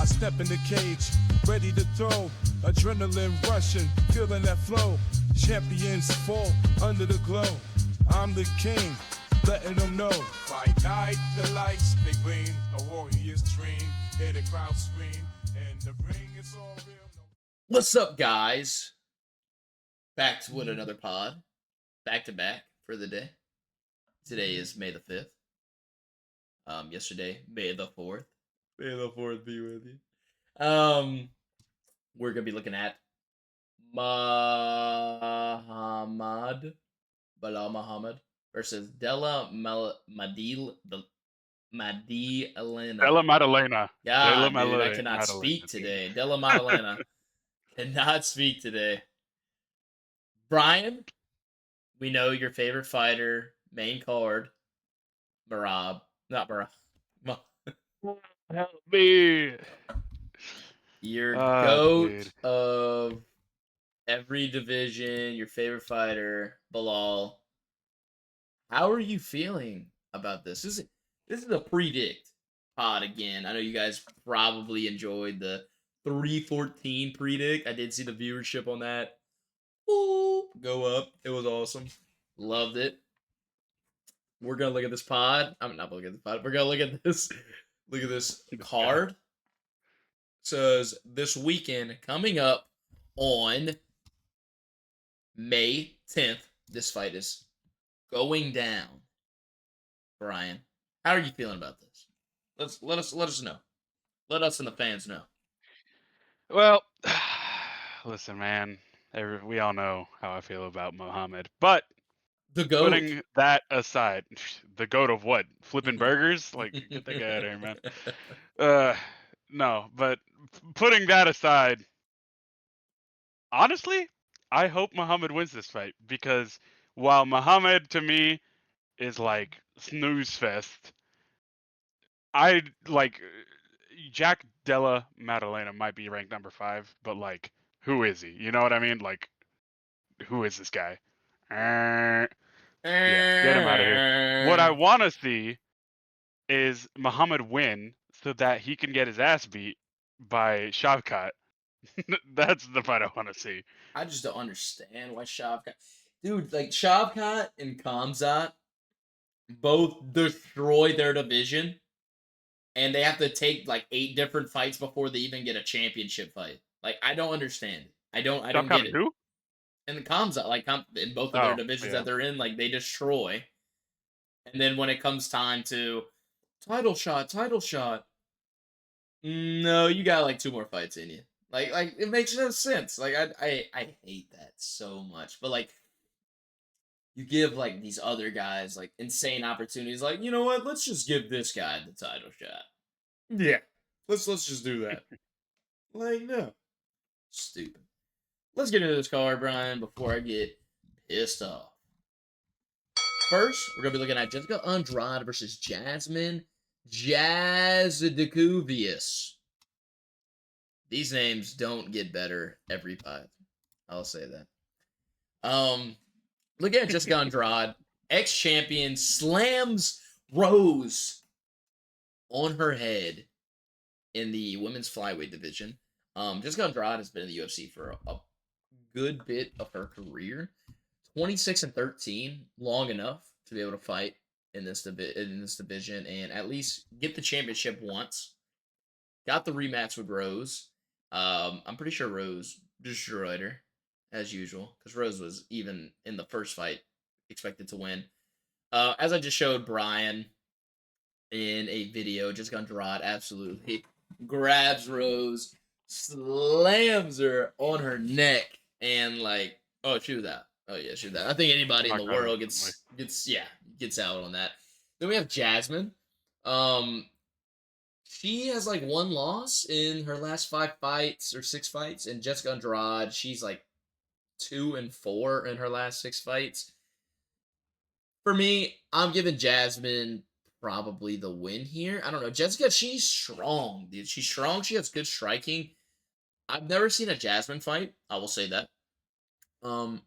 I step in the cage, ready to throw. Adrenaline rushing, feeling that flow. Champions fall under the glow. I'm the king, letting them know. Fight night, the lights, they gleam. A warrior's dream. Hear the crowd scream. And the ring is all real. What's up, guys? Back to another pod. Back to back for the day. Today is May the 5th. Yesterday, May the 4th. May the 4th be with you. We're going to be looking at Belal Muhammad versus Maddalena. Della Maddalena. Della God, dude, I cannot Maddalena. speak today. Della Maddalena. Cannot speak today. Brian, we know your favorite fighter, main card, Marab. Not Marab. Help me. Your Dude. GOAT of every division, your favorite fighter, Belal. How are you feeling about this? This is a predict pod again. I know you guys probably enjoyed the 314 predict. I did see the viewership on that. Ooh, go up. It was awesome. Loved it. We're gonna look at this pod. I'm not looking at the pod. We're gonna look at this. Look at this card. It says this weekend coming up on May 10th. This fight is going down. Brian, how are you feeling about this? Let us know. Let us and the fans know. Well, listen, man. We all know how I feel about Muhammad, but The GOAT. putting that aside, the goat of what? Flipping burgers? Like, get that guy out of here, man. No, but putting that aside, honestly, I hope Muhammad wins this fight because while Muhammad to me is like snooze fest, I like Jack Della Maddalena might be ranked number 5, but like, who is he? You know what I mean? Like, who is this guy? Yeah, get him out of here. What I want to see is Muhammad win so that he can get his ass beat by Shavkat. That's the fight I want to see. I just don't understand why Shavkat. Dude, like Shavkat and Kamzat both destroy their division, and they have to take like 8 different fights before they even get a championship fight. Like I don't understand. I don't get it. Who? And the Kamzat, like in both of their divisions that they're in, like they destroy. And then when it comes time to title shot, no, you got like 2 more fights in you. Like it makes no sense. Like I hate that so much. But like you give like these other guys like insane opportunities. Like you know what? Let's just give this guy the title shot. Yeah, let's just do that. Like no, stupid. Let's get into this card, Brian, before I get pissed off. First, we're gonna be looking at Jessica Andrade versus Jasmine Jasudikuvius. These names don't get better every fight. I'll say that. Look at Jessica Andrade, ex-champion, slams Rose on her head in the women's flyweight division. Jessica Andrade has been in the UFC for a good bit of her career. 26-13, long enough to be able to fight in this division and at least get the championship once. Got the rematch with Rose. I'm pretty sure Rose destroyed her, as usual, because Rose was, even in the first fight, expected to win. As I just showed Brian in a video, Jessica Andrade absolutely grabs Rose, slams her on her neck, and like, oh, she was out. Oh yeah, she was out. I think anybody in the world gets out on that. Then we have Jasmine. She has like 1 loss in her last 5 fights or 6 fights, and Jessica Andrade, she's like 2-4 in her last 6 fights. For me, I'm giving Jasmine probably the win here. I don't know. Jessica, she's strong, dude. She's strong. She has good striking. I've never seen a Jasmine fight. I will say that. I'm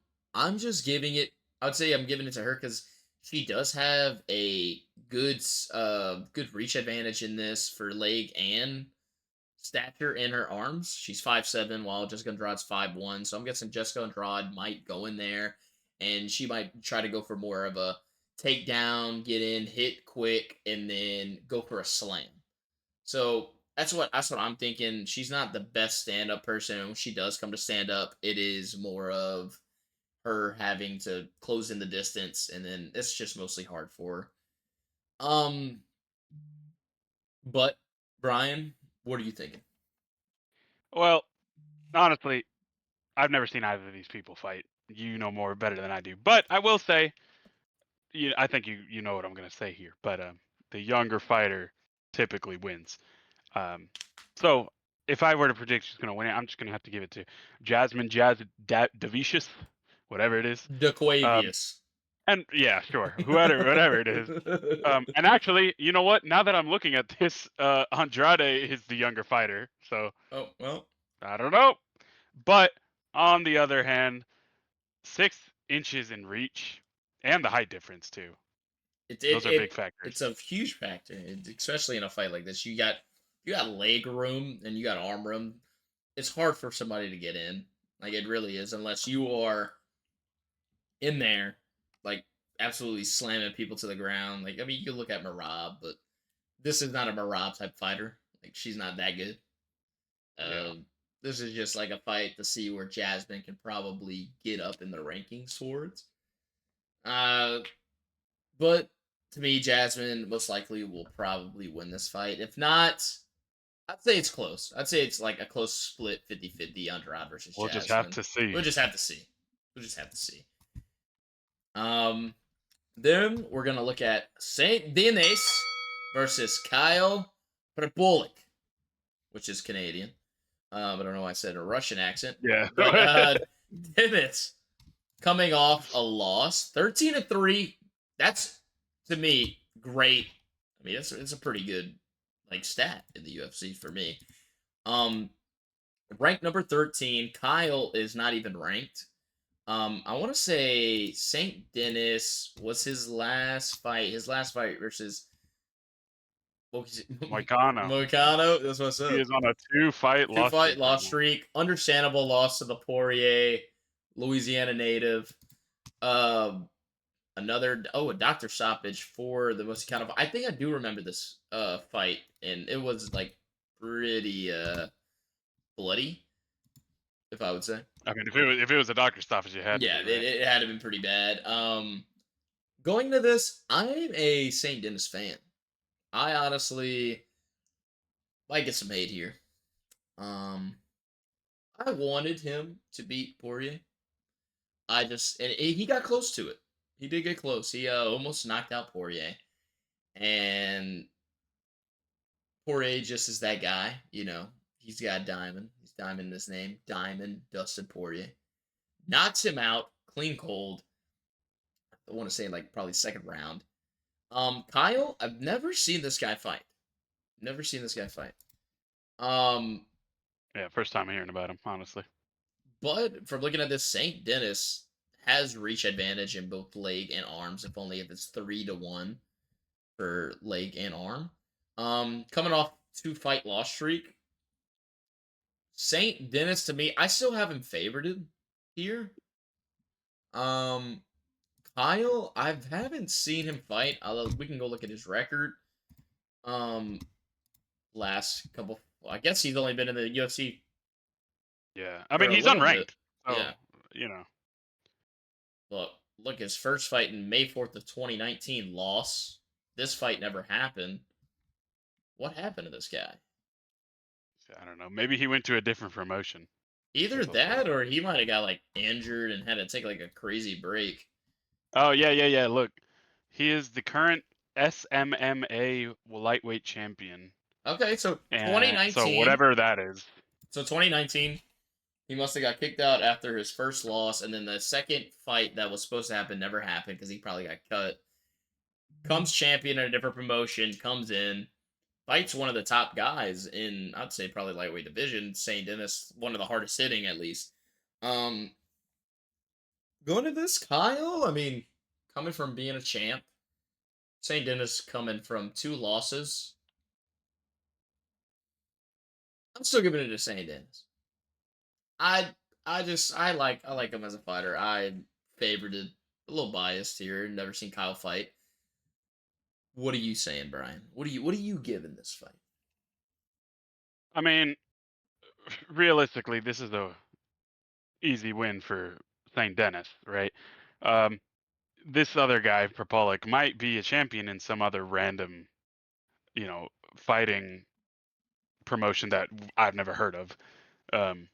just giving it. I would say I'm giving it to her because she does have a good reach advantage in this for leg and stature in her arms. She's 5'7", while Jessica Andrade's 5'1". So I'm guessing Jessica Andrade might go in there, and she might try to go for more of a takedown, get in, hit quick, and then go for a slam. So that's what I'm thinking. She's not the best stand up person. When she does come to stand up, it is more of her having to close in the distance, and then it's just mostly hard for her. But Brian, what are you thinking? Well, honestly, I've never seen either of these people fight. You know more better than I do, but I will say, I think you know what I'm gonna say here. But the younger fighter typically wins. Um, so if I were to predict she's gonna win it, I'm just gonna have to give it to Jasmine Davicius, whatever it is. Um, DeQuavius. and yeah, sure, whatever it is. And actually, you know what? Now that I'm looking at this, Andrade is the younger fighter, so Oh well, I don't know. But on the other hand, 6 inches in reach and the height difference too. it Those it, are big it factors. it's a huge factor, especially in a fight like this. You got leg room and you got arm room. It's hard for somebody to get in. Like it really is, unless you are in there, like absolutely slamming people to the ground. Like I mean, you can look at Marab, but this is not a Marab type fighter. Like she's not that good. Yeah. This is just like a fight to see where Jasmine can probably get up in the rankings towards. Uh, but to me, Jasmine most likely will probably win this fight. If not, I'd say it's close. I'd say it's like a close split 50-50 Andrade versus We'll just have Jasmine. to see. We'll just have to see. We'll just have to see. Then we're gonna look at Saint Denis versus Kyle Prepolek, which is Canadian. I don't know why I said a Russian accent. Yeah. But Denis coming off a loss, 13-3. That's to me great. I mean, it's a pretty good like stat in the UFC for me. Um, ranked number 13. Kyle is not even ranked. I want to say Saint Denis was his last fight. His last fight versus what was it? Moicano. Moicano. That's what I He said. is on a 2-fight Two loss fight streak right loss now. streak. Understandable loss to the Poirier, Louisiana native. Another a doctor stoppage for the most accountable. I think I do remember this fight, and it was like pretty bloody, if I would say. I mean, if it was a doctor stoppage, it had to Yeah, be, right? it had to been pretty bad. Going to this, I'm a Saint Denis fan. I honestly might get some hate here. Um, I wanted him to beat Poirier. And he got close to it. He did get close. He almost knocked out Poirier, and Poirier just is that guy. You know, he's got Diamond. He's Diamond in his name. Diamond Dustin Poirier knocks him out clean cold. I want to say like probably second round. Kyle, I've never seen this guy fight. Never seen this guy fight. Um, Yeah, first time hearing about him, honestly. but from looking at this, Saint Denis has reach advantage in both leg and arms, if only if it's 3-1 for leg and arm. Coming off 2-fight loss streak, Saint Denis to me, I still have him favored here. Um, Kyle, I haven't seen him fight. Although we can go look at his record. Um, last couple, well, I guess he's only been in the UFC Yeah, I for mean a he's little bit. unranked, so Yeah. you know. Look, his first fight in May 4th of 2019 loss. This fight never happened. What happened to this guy? I don't know. Maybe he went to a different promotion. Either That's also that or he might have got like injured and had to take like a crazy break. Oh yeah. Look, he is the current SMMA lightweight champion, Okay, so and so 2019. whatever that is. So 2019, he must have got kicked out after his first loss, and then the second fight that was supposed to happen never happened because he probably got cut. Comes champion in a different promotion, comes in, fights one of the top guys in, I'd say probably lightweight division, Saint Denis, one of the hardest hitting at least. Um, Going to this, Kyle. I mean, coming from being a champ, Saint Denis coming from 2 losses. I'm still giving it to Saint Denis. I I like him as a fighter. I favored it. A little biased here. Never seen Kyle fight. What are you saying, Brian? What are you giving this fight? I mean, realistically, this is a easy win for St. Denis, right? Um, this other guy, Propolic, might be a champion in some other random, you know, fighting promotion that I've never heard of. Um,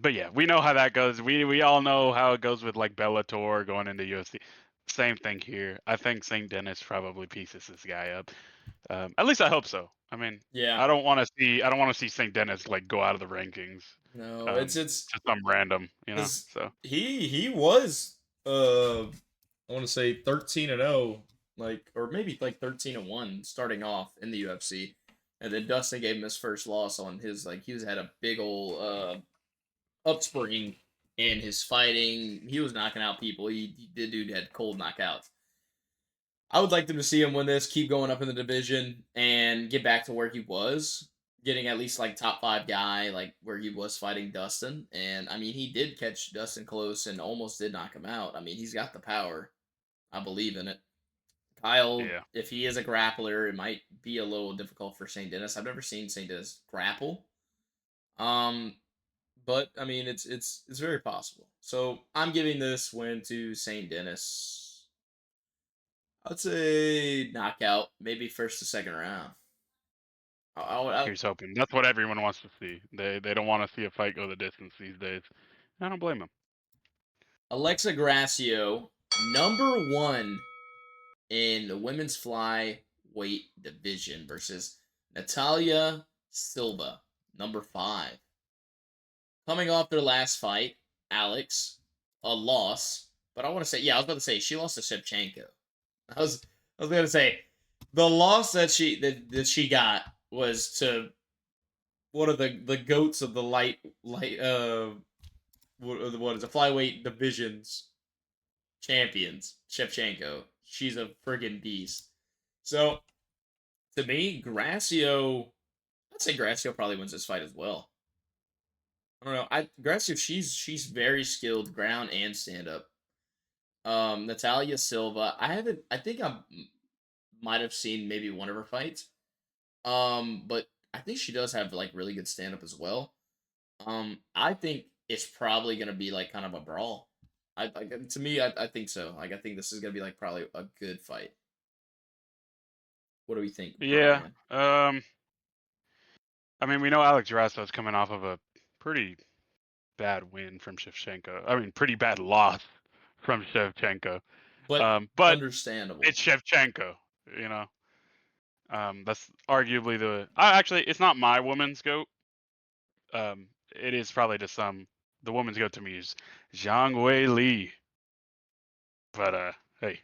but yeah, we know how that goes. We all know how it goes with like Bellator going into UFC. Same thing here. I think St. Denis probably pieces this guy up. At least I hope so. I mean, Yeah. I don't want to see St. Denis like go out of the rankings, No, it's to some random, you know. because So he was I want to say 13-0, like, or maybe like 13-1 starting off in the UFC, and then Dustin gave him his first loss on his, like, he was had a big old upspring in his fighting. He was knocking out people. The dude had cold knockouts. I would like them to see him win this, keep going up in the division, and get back to where he was, getting at least like top five guy, like where he was fighting Dustin. And I mean, he did catch Dustin close and almost did knock him out. I mean, he's got the power. I believe in it. Kyle, yeah, if he is a grappler, it might be a little difficult for St. Denis. I've never seen St. Denis grapple. Um, but I mean, it's very possible. So I'm giving this win to St. Denis. I'd say knockout, maybe first to second round. I here's hoping. That's what everyone wants to see. They don't want to see a fight go the distance these days. I don't blame them. Alexa Gracio, number 1 in the women's flyweight division versus Natalia Silva, number 5. Coming off their last fight, Alex, a loss. But I want to say, yeah, I was about to say she lost to Shevchenko. I was gonna say the loss that she got was to one of the goats of the light what is a flyweight divisions champions, Shevchenko. She's a friggin' beast. So to me, Gracio, I'd say Gracio probably wins this fight as well. I don't know. Gracio, she's very skilled ground and stand up. Natalia Silva, I haven't. I think I might have seen maybe one of her fights. But I think she does have like really good stand up as well. I think it's probably gonna be like kind of a brawl. To me, I think so. Like I think this is gonna be like probably a good fight. What do we think, Yeah. Brian? I mean, we know Alex Rasso's coming off of a pretty bad win from Shevchenko. I mean, pretty bad loss from Shevchenko. But But understandable. it's Shevchenko, you know. That's arguably the. Actually, it's not my woman's goat. It is probably to some. The woman's goat to me is Zhang Wei Li. But hey.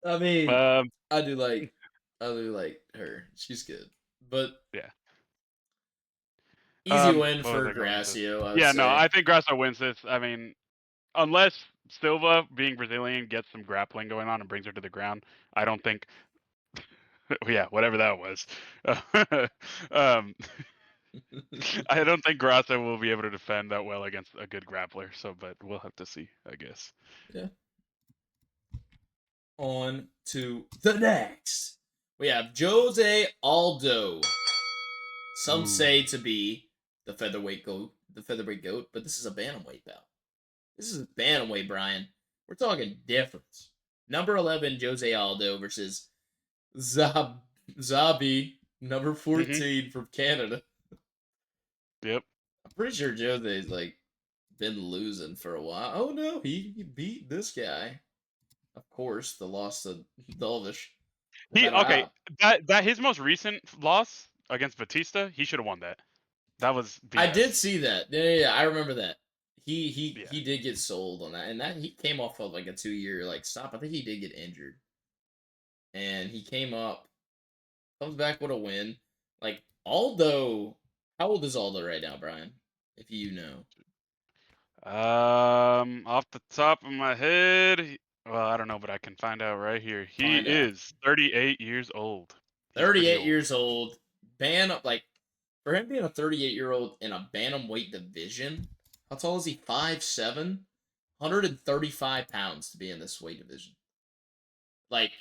I mean, Um, I do like I do like her. She's good. But yeah. easy win What was for I going to? Gracio, I would Yeah, no, say. I think Grasso wins this. I mean, unless Silva, being Brazilian, gets some grappling going on and brings her to the ground, I don't think. Yeah, whatever that was. um, I don't think Grasso will be able to defend that well against a good grappler. So, but we'll have to see, I guess. Yeah. On to the next. We have Jose Aldo. Some Ooh. say to be the featherweight goat, but this is a bantamweight bout. This is a bantamweight, Brian. We're talking difference. Number 11, Jose Aldo versus Zabi, number Mhm. 14 from Canada. Yep. I'm pretty sure Jose's like been losing for a while. Oh no, he beat this guy. Of course, the loss to Dolvish. No He matter okay. how. That his most recent loss against Batista, he should have won that. That was I did BS. see that. Yeah, I remember that. Yeah. He did get sold on that, and that he came off of like a 2 year like stop. I think he did get injured, and he came up, comes back with a win. Like Aldo, how old is Aldo right now, Brian? If you know, Off the top of my head, well, I don't know, but I can find out right here. He find out. is 38 years old. He's pretty 38 old. years old. like for him being a 38-year-old in a bantamweight division, how tall is he? 5'7", 135 pounds to be in this weight division. Like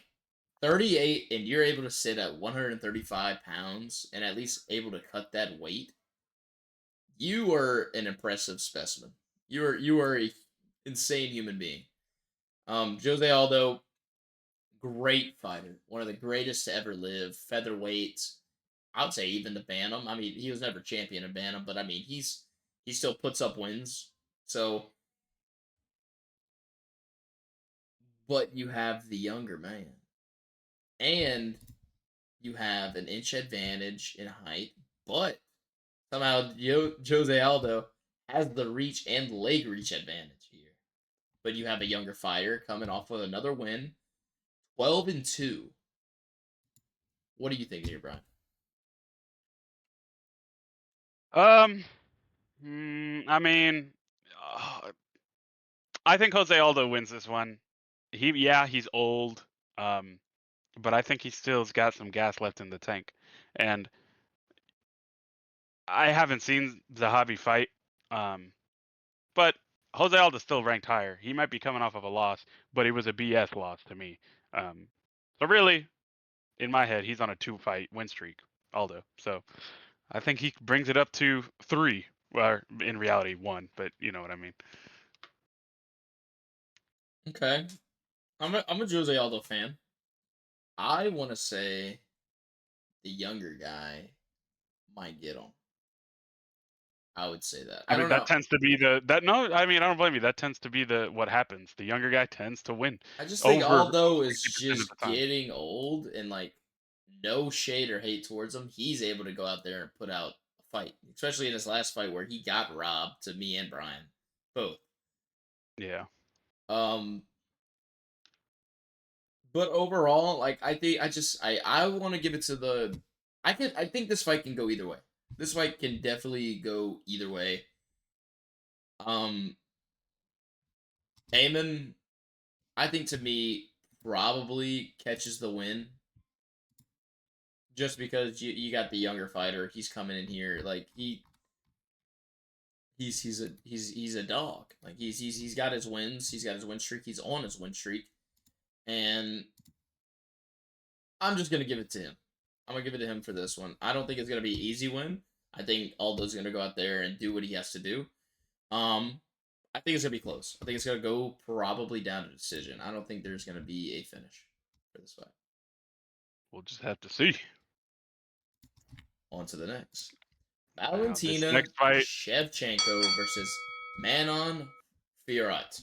38, and you're able to sit at 135 pounds and at least able to cut that weight. You are an impressive specimen. You are a insane human being. Jose Aldo, great fighter, one of the greatest to ever live. Featherweight, I would say even the Bantam. I mean, he was never champion in Bantam, but I mean, he still puts up wins. So, but you have the younger man, and you have an inch advantage in height, but somehow Jose Aldo has the reach and leg reach advantage here. But you have a younger fighter coming off with another win, 12-2. What do you think here, Brian? I mean, uh, I think Jose Aldo wins this one. He's old, um, but I think he still's got some gas left in the tank. And I haven't seen Zahabi fight, but Jose Aldo's still ranked higher. He might be coming off of a loss, but it was a BS loss to me. So really, in my head, he's on a 2-fight win streak, Aldo. So I think he brings it up to 3. Well, in reality, 1, but you know what I mean. Okay, I'm a Jose Aldo fan. I want to say the younger guy might get him. I would say that. I I mean, don't that know. tends to be the that no, I mean, I don't blame you. That tends to be the what happens. The younger guy tends to win I just think over Aldo is 60% of the just time. getting old, and like no shade or hate towards him. He's able to go out there and put out a fight, especially in his last fight where he got robbed to me and Brian both. Yeah. Um, but overall, like I want to give it to the. I think this fight can go either way. This fight can definitely go either way. Um, Heyman, I think to me probably catches the win just because you got the younger fighter. He's coming in here like he's a dog. Like he's got his wins. He's got his win streak. He's on his win streak, and I'm just gonna give it to him. I'm gonna give it to him for this one. I don't think it's gonna be an easy win. I think Aldo's gonna go out there and do what he has to do. Um, I think it's gonna be close. I think it's gonna go probably down to decision. I don't think there's gonna be a finish for this fight. We'll just have to see. On to the next. Now, this Valentina next fight, Shevchenko versus Manon Fiorot.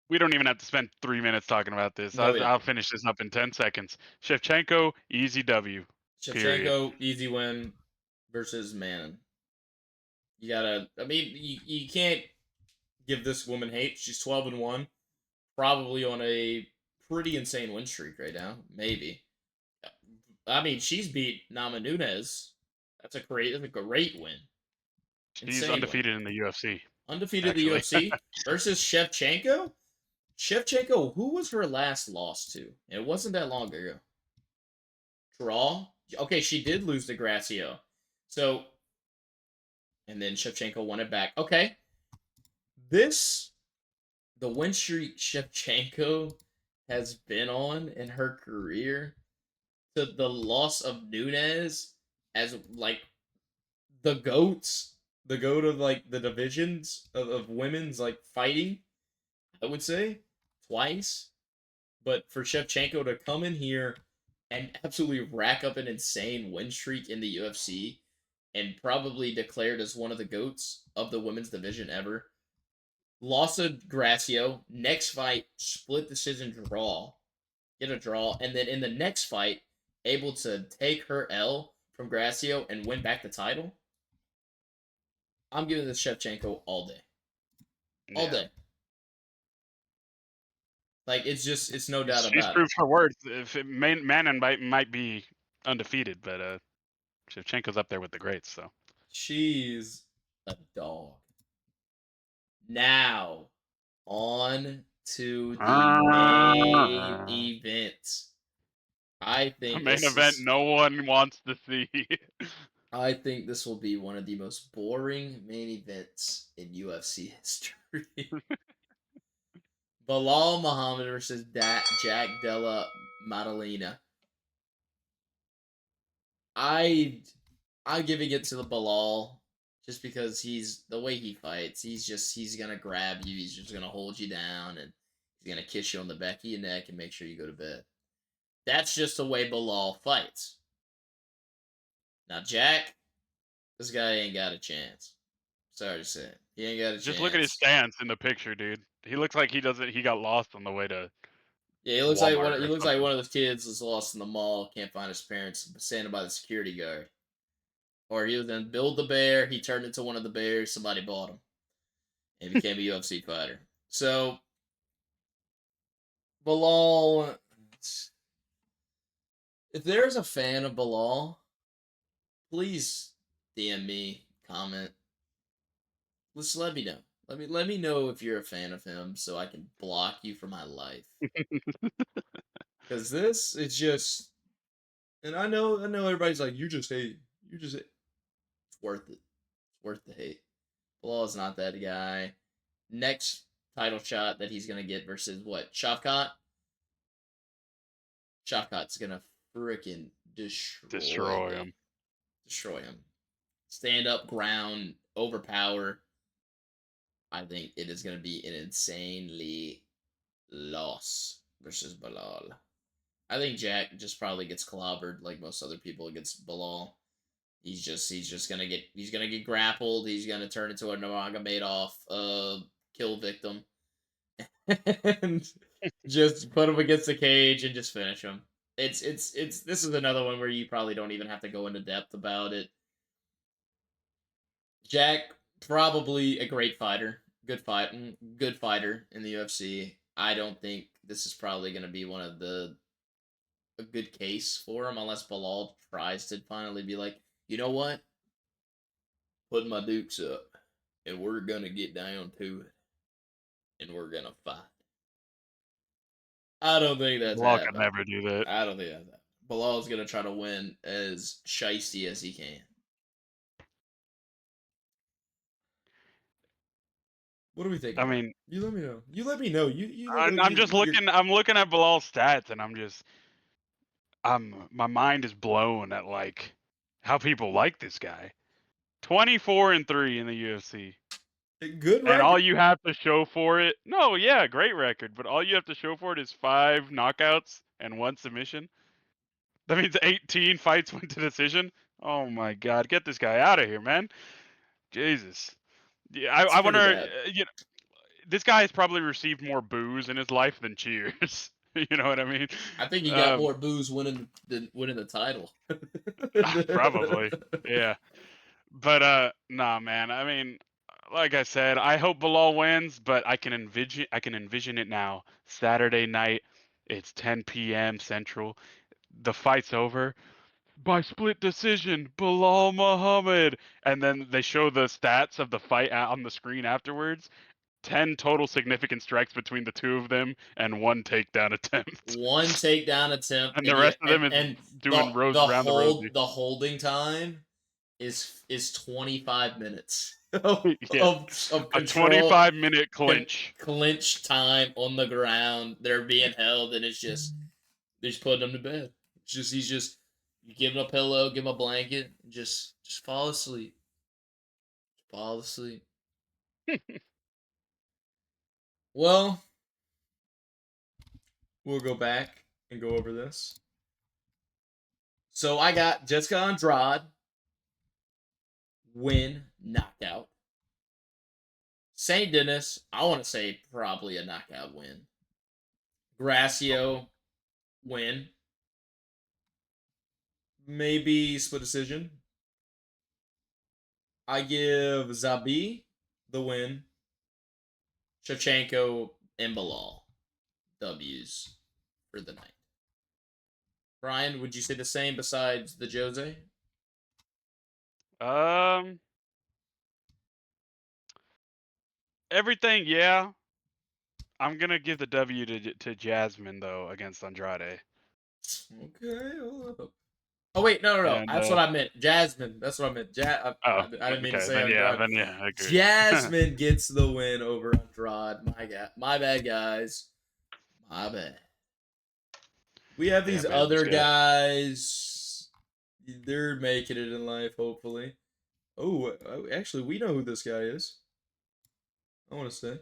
we don't even have to spend 3 minutes talking about this. No, we don't. I'll finish this up in 10 seconds. Shevchenko, easy W. Period. Shevchenko, easy win versus Manon. You gotta, I mean, you can't give this woman hate. She's 12-1, probably on a pretty insane win streak right now. Maybe. I mean, she's beat Nama Nunes. That's a great win. She's Insane win. undefeated in the UFC, Undefeated in the actually. UFC versus Shevchenko. Shevchenko, who was her last loss to? It wasn't that long ago. Draw. Okay, she did lose to Gracio. So, and then Shevchenko won it back. Okay. This, the win streak Shevchenko has been on in her career, to the loss of Nunes as like the goats, the goat of like the divisions of women's like fighting, I would say twice. But for Shevchenko to come in here and absolutely rack up an insane win streak in the UFC and probably declared as one of the goats of the women's division ever. Lost to Gracio. Next fight, split decision draw. Get a draw. And then in the next fight, able to take her L from Gracio and win back the title. I'm giving this Shevchenko all day. All Yeah. day. Like it's no doubt She's about it. proved her worth. If Manon might be undefeated, but Shevchenko's up there with the greats. So She's a dog. Now, on to the main event. I The think main this event is. no one wants to see. I think this will be one of the most boring main events in UFC history. Belal Muhammad versus Jack Della Maddalena. I I'm giving it to the Belal just because he's the way he fights. He's gonna grab you. He's just gonna hold you down and he's gonna kiss you on the back of your neck and make sure you go to bed. That's just the way Belal fights. Now Jack, this guy ain't got a chance. Sorry to say, he ain't got a Just look at his chance. stance in the picture, dude. He looks like he got lost on the way to Yeah, he looks like Walmart he or looks like something. one of those kids that's lost in the mall, can't find his parents, standing by the security guard. Or he was in Build the Bear. He turned into one of the bears. Somebody bought him and became a UFC fighter. So Bilal, if there's a fan of Bilal, please DM me, comment. Just let me know. Let me know if you're a fan of him, so I can block you from my life. Because this is just, and I know everybody's like, you just hate, you just hate. It's worth it. It's worth the hate. Bilal is not that guy. Next title shot that he's gonna get versus what? Shavkat. Shavkat's gonna freaking destroy Destroy him. him. Destroy him. Stand up, ground, overpower. I think it is gonna be an insanely loss versus Bilal. I think Jack just probably gets clobbered like most other people against Bilal. He's gonna get grappled. He's gonna turn into a Nurmagomedov kill victim and just put him against the cage and just finish him. It's this is another one where you probably don't even have to go into depth about it. Jack probably a great fighter, good fighter in the UFC. I don't think this is probably going to be one of the a good case for him unless Bilal tries to finally be like, you know what, putting my dukes up, and we're gonna get down to it, and we're gonna fight. I don't think that's Bilal could happening. never do that. I don't think that's happening. Bilal's gonna try to win as shisty as he can. What do we think I about it? mean, You let me know. You let me know. You look like I'm just you're looking. I'm looking at Bilal's stats, and my mind is blown at like how people like this guy. 24-3 in the UFC. good And all record. you have to show for it, no, yeah, great record, but all you have to show for it is 5 knockouts and 1 submission. That means 18 fights went to decision. Oh my god, get this guy out of here, man. Jesus. Yeah, It's I pretty wonder, bad. this guy has probably received more boos in his life than cheers. You know what I mean? I think he got Um, more booze winning than winning the title. Probably. Yeah. But nah, man. I mean, like I said, I hope Bilal wins, but I can envision it now. Saturday night, it's 10 p.m. Central. The fight's over by split decision, Bilal Muhammad. And then they show the stats of the fight on the screen afterwards. 10 total significant strikes between the two of them and 1 takedown attempt. One takedown attempt, And and the you rest of them is and doing the round the rosy. holding time is 25 minutes of Yeah. A control 25-minute clinch. clinch time on the ground. They're being held, and it's just they're just putting them to bed. It's just he's just you give him a pillow, give him a blanket, and just fall asleep. Fall asleep. Well, we'll go back and go over this. So I got Jessica Andrade win knockout. Saint Denis, I want to say probably a knockout win. Gracio win. Maybe split decision. I give Zabi the win. Shevchenko and Bilal W's for the night. Brian, would you say the same besides the Jose? Um, Everything, yeah. I'm gonna give the W to Jasmine though against Andrade. Okay, hold up. Oh wait, no. And, That's what I meant. Jasmine. That's what I meant. I didn't mean to okay, say then yeah, Andrade. I agree. Jasmine gets the win over Andrade. My bad, guys. My bad. We have Yeah, these man, other just, guys. They're making it in life, hopefully. Oh, actually, we know who this guy is. I want to say.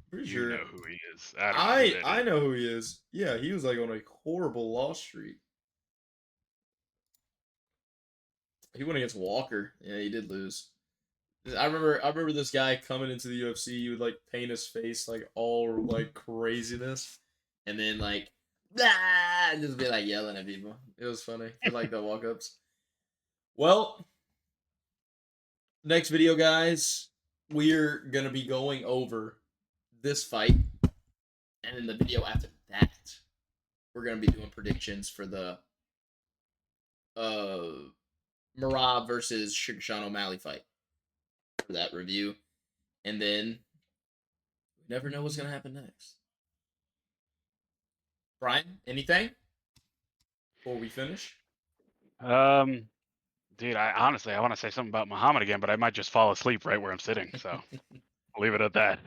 Pretty you sure. know who he is. I don't know who that I is. know who he is. Yeah, he was like on a horrible loss streak. He went against Walker. Yeah, he did lose. I remember this guy coming into the UFC. He would like paint his face like all like craziness, and then like just be like yelling at people. It was funny for like the walk ups. Well, next video, guys, we're gonna be going over this fight, and in the video after that, we're gonna be doing predictions for the Marab versus Sugar Sean O'Malley fight for that review, and then we never know what's gonna happen next. Brian, anything before we finish? Dude, I honestly I want to say something about Muhammad again, but I might just fall asleep right where I'm sitting. So I'll leave it at that.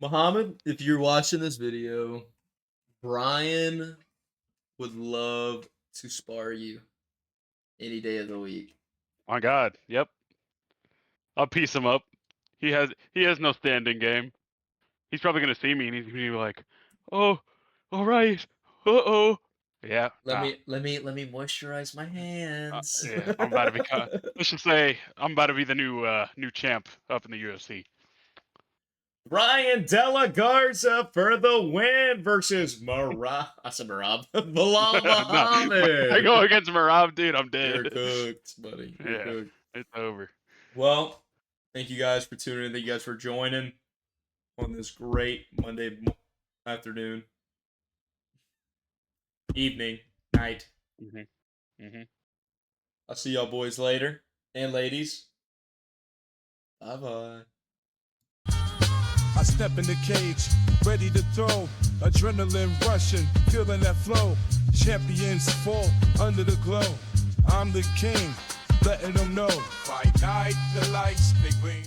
Muhammad, if you're watching this video, Brian would love to spar you any day of the week. My God, yep. I'll piece him up. He has no standing game. He's probably gonna see me and he's gonna be like, "Oh, all right, uh-oh." Yeah, Let me moisturize my hands. yeah. I'm about to become. Let's just say I'm about to be the new champ up in the UFC. Brian Della Garza for the win versus Marab. I said Marab. Belal Muhammad. I go against Marab, dude. I'm dead. You're cooked, buddy. You're cooked. It's over. Well, thank you guys for tuning in. Thank you guys for joining on this great Monday afternoon, evening, night. I'll see y'all boys later and ladies. Bye bye. I step in the cage, ready to throw. Adrenaline rushing, feeling that flow. Champions fall under the glow. I'm the king, letting them know. Fight night, the lights, they green.